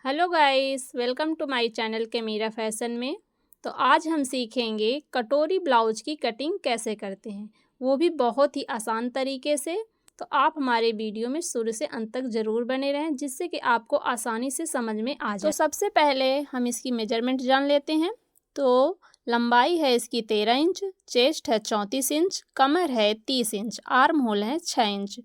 Hello guys, welcome to my channel के Meera fashion में। तो आज हम सीखेंगे कटोरी ब्लाउज की कटिंग कैसे करते हैं, वो भी बहुत ही आसान तरीके से। तो आप हमारे वीडियो में शुरू से अंत तक ज़रूर बने रहें, जिससे कि आपको आसानी से समझ में आ जाए। तो सबसे पहले हम इसकी मेजरमेंट जान लेते हैं। तो लंबाई है इसकी 13 इंच, चेस्ट है 34 इंच, कमर है 30 इंच, आर्म होल है 6 इंच।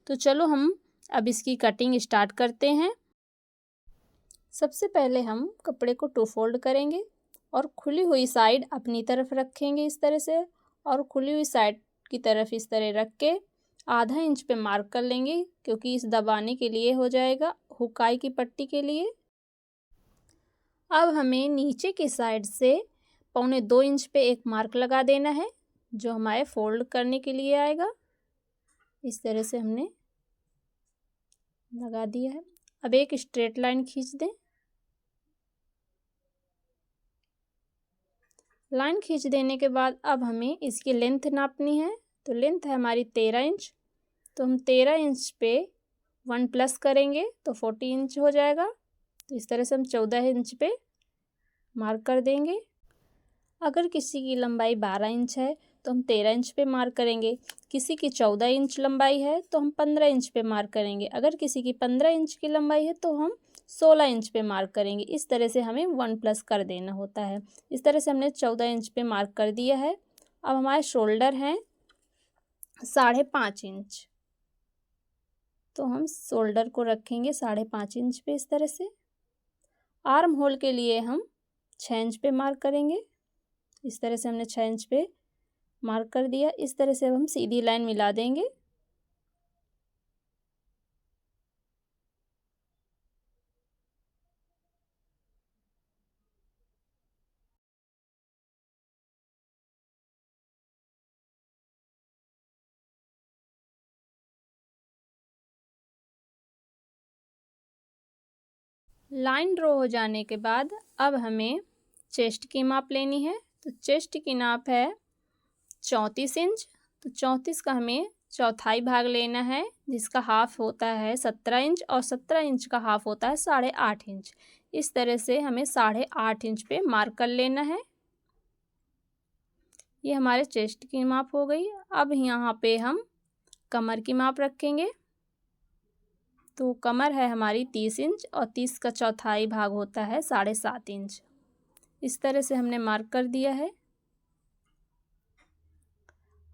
तो चलो हम अब इसकी कटिंग स्टार्ट करते हैं। सबसे पहले हम कपड़े को टू फोल्ड करेंगे और खुली हुई साइड अपनी तरफ रखेंगे इस तरह से, और खुली हुई साइड की तरफ इस तरह रख के आधा इंच पे मार्क कर लेंगे, क्योंकि इस दबाने के लिए हो जाएगा, हुकाई की पट्टी के लिए। अब हमें नीचे की साइड से 1.25 इंच पे एक मार्क लगा देना है, जो हमारे फोल्ड करने के लिए आएगा। इस तरह से हमने लगा दिया है। अब एक स्ट्रेट लाइन खींच दें। लाइन खींच देने के बाद अब हमें इसकी लेंथ नापनी है। तो लेंथ है हमारी 13 इंच, तो हम 13 इंच पे 1 प्लस करेंगे तो 40 इंच हो जाएगा। तो इस तरह से हम 14 इंच पे मार्क कर देंगे। अगर किसी की लंबाई 12 इंच है तो हम 13 इंच पे मार्क करेंगे। किसी की 14 इंच लंबाई है तो हम 15 इंच पे मार्क करेंगे। अगर किसी की 15 इंच की लंबाई है तो हम 16 इंच पे मार्क करेंगे। इस तरह से हमें 1 प्लस कर देना होता है। इस तरह से हमने 14 इंच पे मार्क कर दिया है। अब हमारे शोल्डर हैं 5.5 इंच, तो हम शोल्डर को रखेंगे 5.5 इंच पे इस तरह से। आर्म होल के लिए हम 6 इंच पे मार्क करेंगे। इस तरह से हमने 6 इंच पे मार्क कर दिया। इस तरह से अब हम सीधी लाइन मिला देंगे। लाइन ड्रॉ हो जाने के बाद अब हमें चेस्ट की माप लेनी है। तो चेस्ट की नाप है 34 इंच। तो 34 का हमें चौथाई भाग लेना है, जिसका हाफ होता है 17 इंच, और 17 इंच का हाफ होता है 8.5 इंच। इस तरह से हमें 8.5 इंच पे मार्क कर लेना है। ये हमारे चेस्ट की माप हो गई। अब यहाँ पे हम कमर की माप रखेंगे। तो कमर है हमारी 30 इंच, और 30 का चौथाई भाग होता है 7.5 इंच। इस तरह से हमने मार्क कर दिया है।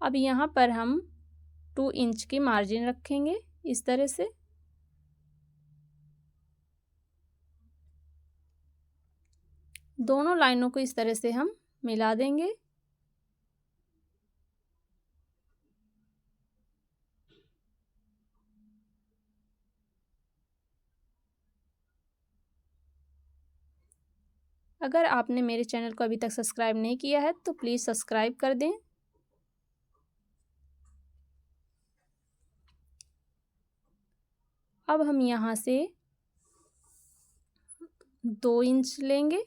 अब यहाँ पर हम 2 इंच की मार्जिन रखेंगे इस तरह से। दोनों लाइनों को इस तरह से हम मिला देंगे। अगर आपने मेरे चैनल को अभी तक सब्सक्राइब नहीं किया है तो प्लीज़ सब्सक्राइब कर दें। अब हम यहाँ से 2 इंच लेंगे।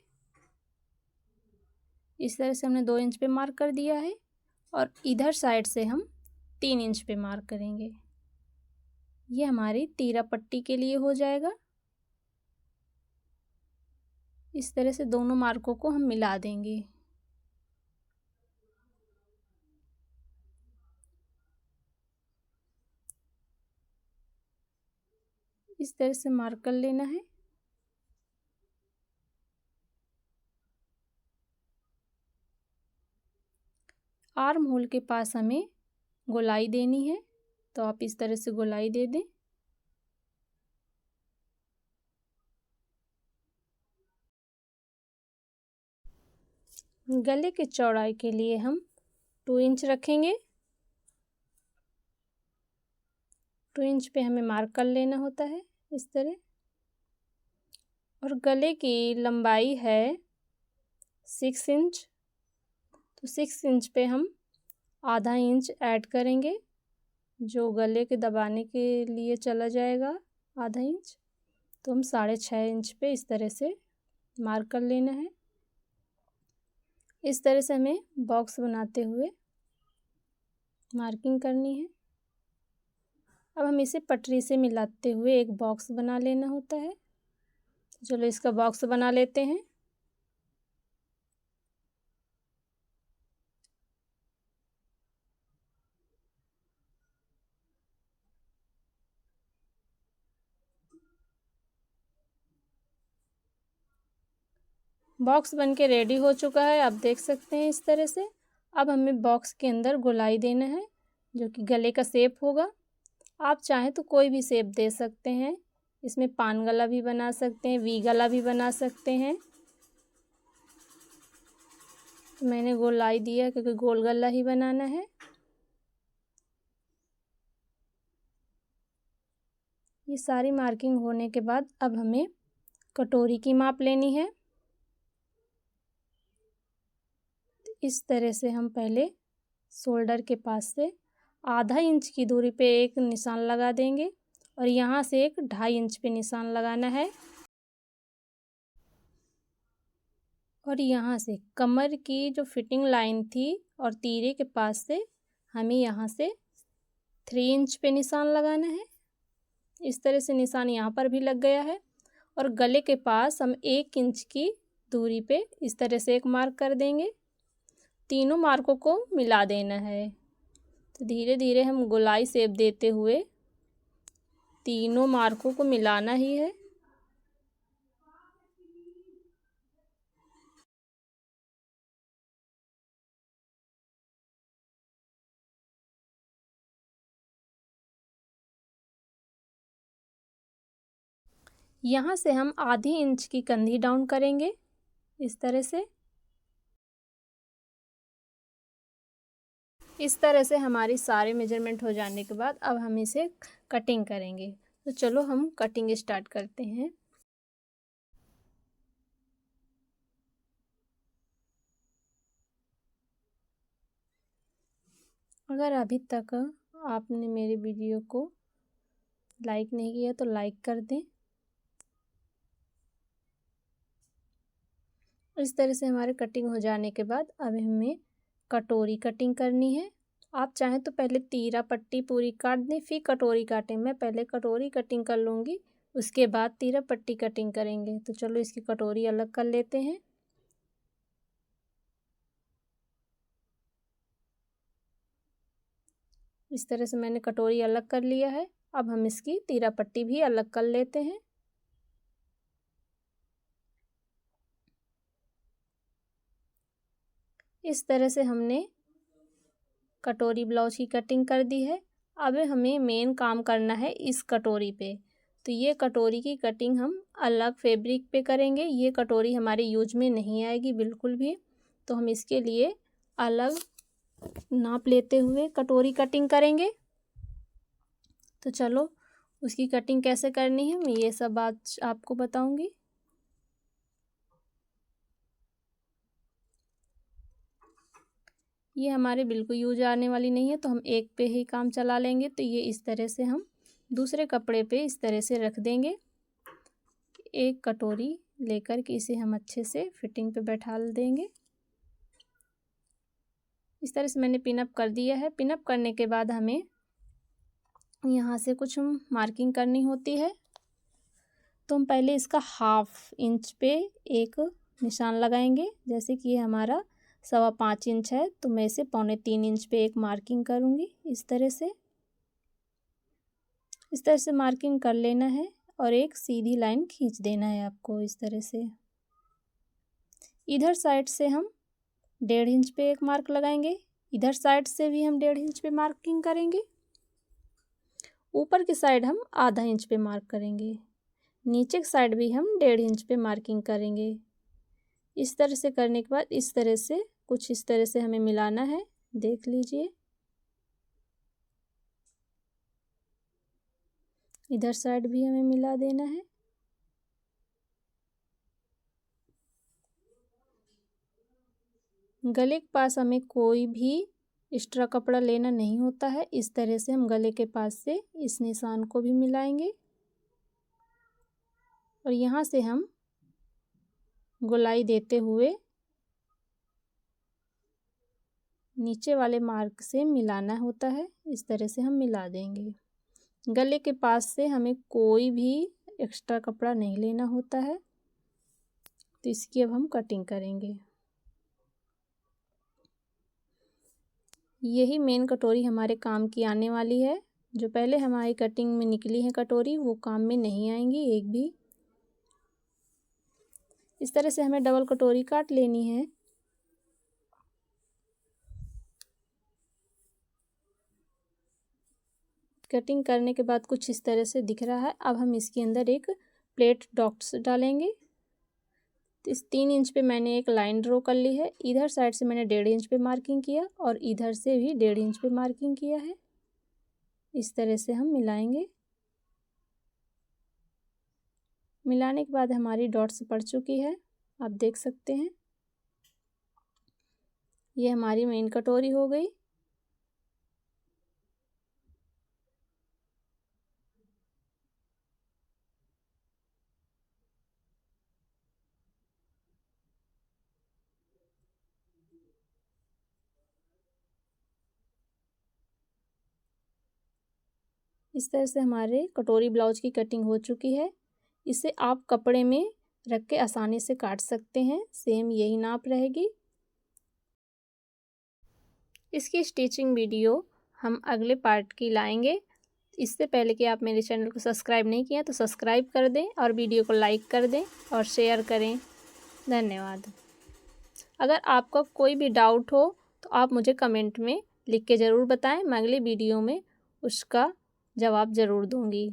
इस तरह से हमने 2 इंच पे मार्क कर दिया है, और इधर साइड से हम 3 इंच पे मार्क करेंगे। ये हमारी तीरा पट्टी के लिए हो जाएगा। इस तरह से दोनों मार्कों को हम मिला देंगे। इस तरह से मार्क कर लेना है। आर्म होल के पास हमें गोलाई देनी है, तो आप इस तरह से गोलाई दे दें। गले की चौड़ाई के लिए हम 2 इंच रखेंगे। 2 इंच पे हमें मार्क कर लेना होता है इस तरह। और गले की लंबाई है 6 इंच। तो 6 इंच पे हम आधा इंच ऐड करेंगे, जो गले के दबाने के लिए चला जाएगा आधा इंच। तो हम 6.5 इंच पे इस तरह से मार्क कर लेना है। इस तरह से हमें बॉक्स बनाते हुए मार्किंग करनी है। अब हम इसे पटरी से मिलाते हुए एक बॉक्स बना लेना होता है। चलो इसका बॉक्स बना लेते हैं। बॉक्स बनके रेडी हो चुका है, आप देख सकते हैं इस तरह से। अब हमें बॉक्स के अंदर गोलाई देना है जो कि गले का शेप होगा। आप चाहें तो कोई भी शेप दे सकते हैं, इसमें पान गला भी बना सकते हैं, वी गला भी बना सकते हैं। तो मैंने गोलाई दिया क्योंकि गोल गला ही बनाना है। ये सारी मार्किंग होने के बाद अब हमें कटोरी की माप लेनी है। इस तरह से हम पहले शोल्डर के पास से आधा इंच की दूरी पे एक निशान लगा देंगे और यहाँ से एक 2.5 इंच पे निशान लगाना है। और यहाँ से कमर की जो फिटिंग लाइन थी और तीरे के पास से हमें यहाँ से 3 इंच पे निशान लगाना है। इस तरह से निशान यहाँ पर भी लग गया है। और गले के पास हम 1 इंच की दूरी पे इस तरह से एक मार्क कर देंगे। तीनों मार्कों को मिला देना है। तो धीरे धीरे हम गोलाई शेप देते हुए तीनों मार्कों को मिलाना ही है। यहाँ से हम आधी इंच की कंधी डाउन करेंगे इस तरह से। इस तरह से हमारी सारे मेजरमेंट हो जाने के बाद अब हम इसे कटिंग करेंगे। तो चलो हम कटिंग स्टार्ट करते हैं। अगर अभी तक आपने मेरे वीडियो को लाइक नहीं किया तो लाइक कर दें। इस तरह से हमारे कटिंग हो जाने के बाद अब हमें कटोरी कटिंग करनी है। आप चाहें तो पहले तीरा पट्टी पूरी काट दें फिर कटोरी काटें। मैं पहले कटोरी कटिंग कर लूँगी, उसके बाद तीरा पट्टी कटिंग करेंगे। तो चलो इसकी कटोरी अलग कर लेते हैं। इस तरह से मैंने कटोरी अलग कर लिया है। अब हम इसकी तीरा पट्टी भी अलग कर लेते हैं। इस तरह से हमने कटोरी ब्लाउज की कटिंग कर दी है। अब हमें मेन काम करना है इस कटोरी पे। तो ये कटोरी की कटिंग हम अलग फैब्रिक पे करेंगे। ये कटोरी हमारे यूज में नहीं आएगी बिल्कुल भी। तो हम इसके लिए अलग नाप लेते हुए कटोरी कटिंग करेंगे। तो चलो उसकी कटिंग कैसे करनी है मैं ये सब बात आपको बताऊंगी। ये हमारे बिल्कुल यूज आने वाली नहीं है तो हम एक पे ही काम चला लेंगे। तो ये इस तरह से हम दूसरे कपड़े पे इस तरह से रख देंगे। एक कटोरी लेकर के इसे हम अच्छे से फिटिंग पे बैठा देंगे। इस तरह से मैंने पिनअप कर दिया है। पिनअप करने के बाद हमें यहाँ से कुछ मार्किंग करनी होती है। तो हम पहले इसका 1/2 इंच पे एक निशान लगाएंगे। जैसे कि ये हमारा 5.25 इंच है तो मैं इसे 3.25 इंच पे एक मार्किंग करूँगी इस तरह से। इस तरह से मार्किंग कर लेना है और एक सीधी लाइन खींच देना है आपको इस तरह से। इधर साइड से हम 1.5 इंच पे एक मार्क लगाएंगे। इधर साइड से भी हम 1.5 इंच पे मार्किंग करेंगे। ऊपर की साइड हम आधा इंच पे मार्क करेंगे। नीचे की साइड भी हम 1.5 इंच पे मार्किंग करेंगे। इस तरह से करने के बाद इस तरह से कुछ इस तरह से हमें मिलाना है, देख लीजिए। इधर साइड भी हमें मिला देना है। गले के पास हमें कोई भी एक्स्ट्रा कपड़ा लेना नहीं होता है। इस तरह से हम गले के पास से इस निशान को भी मिलाएंगे और यहाँ से हम गोलाई देते हुए नीचे वाले मार्क से मिलाना होता है। इस तरह से हम मिला देंगे। गले के पास से हमें कोई भी एक्स्ट्रा कपड़ा नहीं लेना होता है। तो इसकी अब हम कटिंग करेंगे। यही मेन कटोरी हमारे काम की आने वाली है। जो पहले हमारी कटिंग में निकली है कटोरी, वो काम में नहीं आएंगी एक भी। इस तरह से हमें डबल कटोरी काट लेनी है। कटिंग करने के बाद कुछ इस तरह से दिख रहा है। अब हम इसके अंदर एक प्लेट डॉट्स डालेंगे। तो इस 3 इंच पे मैंने एक लाइन ड्रॉ कर ली है। इधर साइड से मैंने 1.5 इंच पे मार्किंग किया और इधर से भी 1.5 इंच पे मार्किंग किया है। इस तरह से हम मिलाएंगे। मिलाने के बाद हमारी डॉट्स पड़ चुकी है, आप देख सकते हैं। ये हमारी मेन कटोरी हो गई। इस तरह से हमारे कटोरी ब्लाउज की कटिंग हो चुकी है। इसे आप कपड़े में रख के आसानी से काट सकते हैं। सेम यही नाप रहेगी। इसकी स्टिचिंग वीडियो हम अगले पार्ट की लाएंगे। इससे पहले कि आप मेरे चैनल को सब्सक्राइब नहीं किया तो सब्सक्राइब कर दें और वीडियो को लाइक कर दें और शेयर करें। धन्यवाद। अगर आपका कोई भी डाउट हो तो आप मुझे कमेंट में लिख के ज़रूर बताएं। मैं अगली वीडियो में उसका जवाब ज़रूर दूंगी।